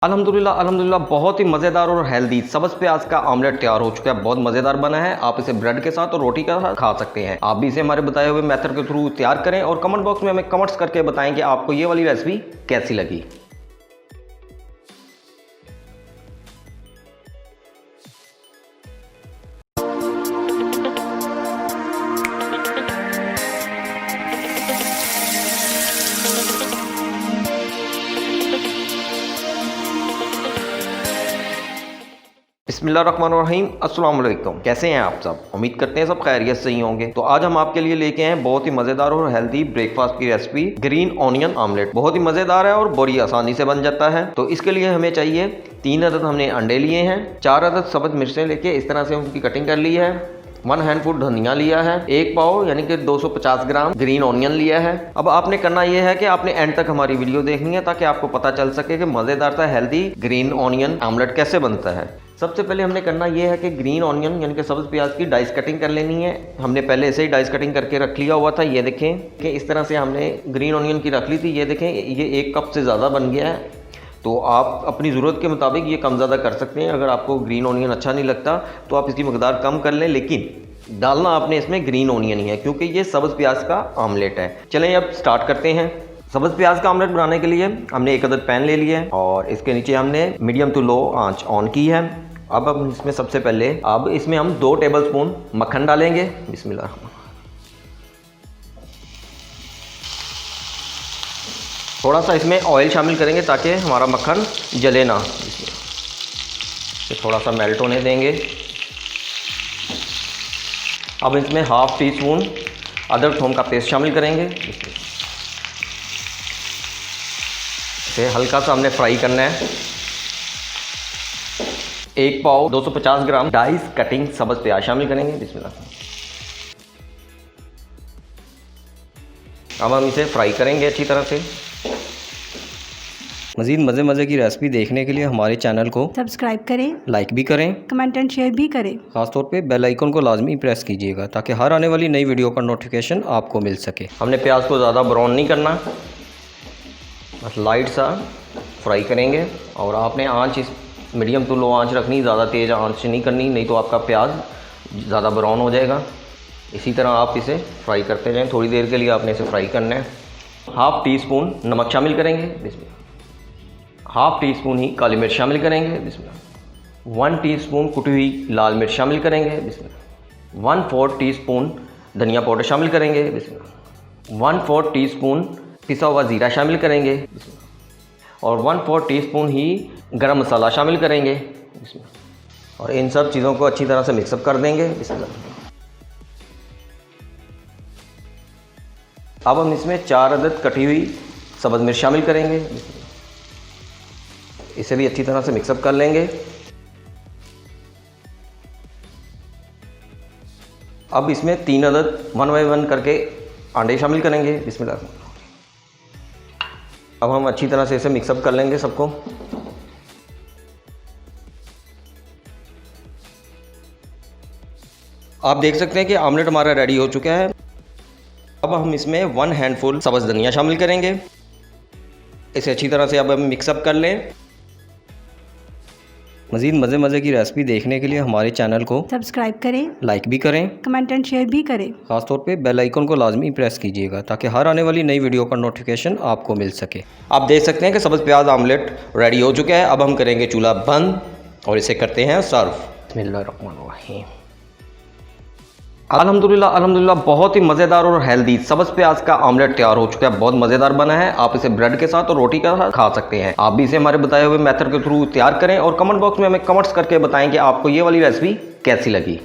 अल्हम्दुलिल्लाह बहुत ही मज़ेदार और हेल्दी सब्ज़ प्याज का ऑमलेट तैयार हो चुका है। बहुत मज़ेदार बना है। आप इसे ब्रेड के साथ और रोटी के साथ खा सकते हैं। आप भी इसे हमारे बताए हुए मेथड के थ्रू तैयार करें और कमेंट बॉक्स में हमें कमेंट्स करके बताएं कि आपको ये वाली रेसिपी कैसी लगी। बिस्मिल्लाहिर्रहमानिर्रहीम, अस्सलाम वालेकुम। कैसे हैं आप सब? उम्मीद करते हैं सब खैरियत से ही होंगे। तो आज हम आपके लिए लेके आए बहुत ही मज़ेदार और हेल्दी ब्रेकफास्ट की रेसिपी ग्रीन ऑनियन ऑमलेट। बहुत ही मज़ेदार है और बड़ी आसानी से बन जाता है। तो इसके लिए हमें चाहिए 3 अदद हमने अंडे लिए हैं, 4 अदद सब्ज़ मिर्चें लेके इस तरह से उनकी कटिंग कर ली है, 1 हैंडफुल धनिया लिया है, 1 पाव यानी कि 250 ग्राम ग्रीन ऑनियन लिया है। अब आपने करना यह है कि आपने एंड तक हमारी वीडियो देखनी है ताकि आपको पता चल सके कि मज़ेदार सा हेल्दी ग्रीन ऑनियन ऑमलेट कैसे बनता है। सबसे पहले हमने करना यह है कि ग्रीन ऑनियन यानी कि सब्ज़ प्याज की डाइस कटिंग कर लेनी है। हमने पहले ऐसे ही डाइस कटिंग करके रख लिया हुआ था। ये देखें कि इस तरह से हमने ग्रीन ऑनियन की रख ली थी। ये देखें ये 1 कप से ज़्यादा बन गया है। तो आप अपनी ज़रूरत के मुताबिक ये कम ज़्यादा कर सकते हैं। अगर आपको ग्रीन ऑनियन अच्छा नहीं लगता तो आप इसकी मकदार कम कर लें, लेकिन डालना आपने इसमें ग्रीन ऑनियन ही है क्योंकि ये सब्ज़ प्याज का ऑमलेट है। चलें अब स्टार्ट करते हैं। सब्ज़ प्याज का ऑमलेट बनाने के लिए हमने 1 अदद पैन ले लिया है और इसके नीचे हमने मीडियम टू लो आंच ऑन की है। अब हम इसमें सबसे पहले इसमें हम 2 टेबलस्पून मक्खन डालेंगे। बिस्मिल्लाह। थोड़ा सा इसमें ऑयल शामिल करेंगे ताकि हमारा मक्खन जले ना। थोड़ा सा मेल्ट होने देंगे। अब इसमें ½ टी स्पून अदरक थूम का पेस्ट शामिल करेंगे। इसे हल्का सा हमने फ्राई करना है। 1 पाव 250 ग्राम डाइस कटिंग सब्ज़ प्याज शामिल करेंगे। बिस्मिल्लाह। अब हम इसे फ्राई करेंगे अच्छी तरह से। मज़ीद मज़े की रेसिपी देखने के लिए हमारे चैनल को सब्सक्राइब करें, लाइक भी करें, कमेंट एंड शेयर भी करें। खासतौर पे बेल आइकन को लाजमी प्रेस कीजिएगा ताकि हर आने वाली नई वीडियो का नोटिफिकेशन आपको मिल सके। हमने प्याज को ज़्यादा ब्राउन नहीं करना, बस लाइट सा फ्राई करेंगे। और आपने आंच इस मीडियम टू लो आंच रखनी, ज़्यादा तेज़ आंच नहीं करनी, नहीं तो आपका प्याज ज़्यादा ब्राउन हो जाएगा। इसी तरह आप इसे फ्राई करते जाएं। थोड़ी देर के लिए आपने इसे फ्राई करना है। ½ टी स्पून नमक शामिल करेंगे। बिस्मिल्लाह। ½ टी स्पून ही काली मिर्च शामिल करेंगे। बिस्मिल्लाह। 1 टीस्पून कुटी हुई लाल मिर्च शामिल करेंगे। बिस्मिल्लाह। 1/4 टीस्पून धनिया पाउडर शामिल करेंगे। बिस्मिल्लाह। 1/4 टीस्पून पिसा हुआ ज़ीरा शामिल करेंगे। और 1/4 टीस्पून ही गरम मसाला शामिल करेंगे। और इन सब चीज़ों को अच्छी तरह से मिक्सअप कर देंगे। अब हम इसमें 4 अदद कटी हुई सब्ज़ मिर्च शामिल करेंगे। इसे भी अच्छी तरह से मिक्सअप कर लेंगे। अब इसमें 3 अदद 1 बाय 1 करके अंडे शामिल करेंगे। बिस्मिल्लाह। अब हम अच्छी तरह से इसे मिक्सअप कर लेंगे सबको। आप देख सकते हैं कि ऑमलेट हमारा रेडी हो चुका है। अब हम इसमें 1 हैंडफुल सब्ज़ धनिया शामिल करेंगे। इसे अच्छी तरह से अब हम मिक्सअप कर लें। मज़ीद मज़े की रेसिपी देखने के लिए हमारे चैनल को सब्सक्राइब करें, लाइक भी करें, कमेंट एंड शेयर भी करें। खासतौर पे बेल आइकन को लाजमी प्रेस कीजिएगा ताकि हर आने वाली नई वीडियो का नोटिफिकेशन आपको मिल सके। आप देख सकते हैं कि सब्ज़ प्याज ऑमलेट रेडी हो चुका है। अब हम करेंगे चूल्हा बंद और इसे करते हैं सर्व। बिस्मिल्लाहिर्रहमानिर्रहीम। अल्हम्दुलिल्लाह बहुत ही मज़ेदार और हेल्दी सब्ज़ प्याज का ऑमलेट तैयार हो चुका है। बहुत मज़ेदार बना है। आप इसे ब्रेड के साथ और रोटी के साथ खा सकते हैं। आप भी इसे हमारे बताए हुए मेथड के थ्रू तैयार करें और कमेंट बॉक्स में हमें कमेंट्स करके बताएं कि आपको ये वाली रेसिपी कैसी लगी।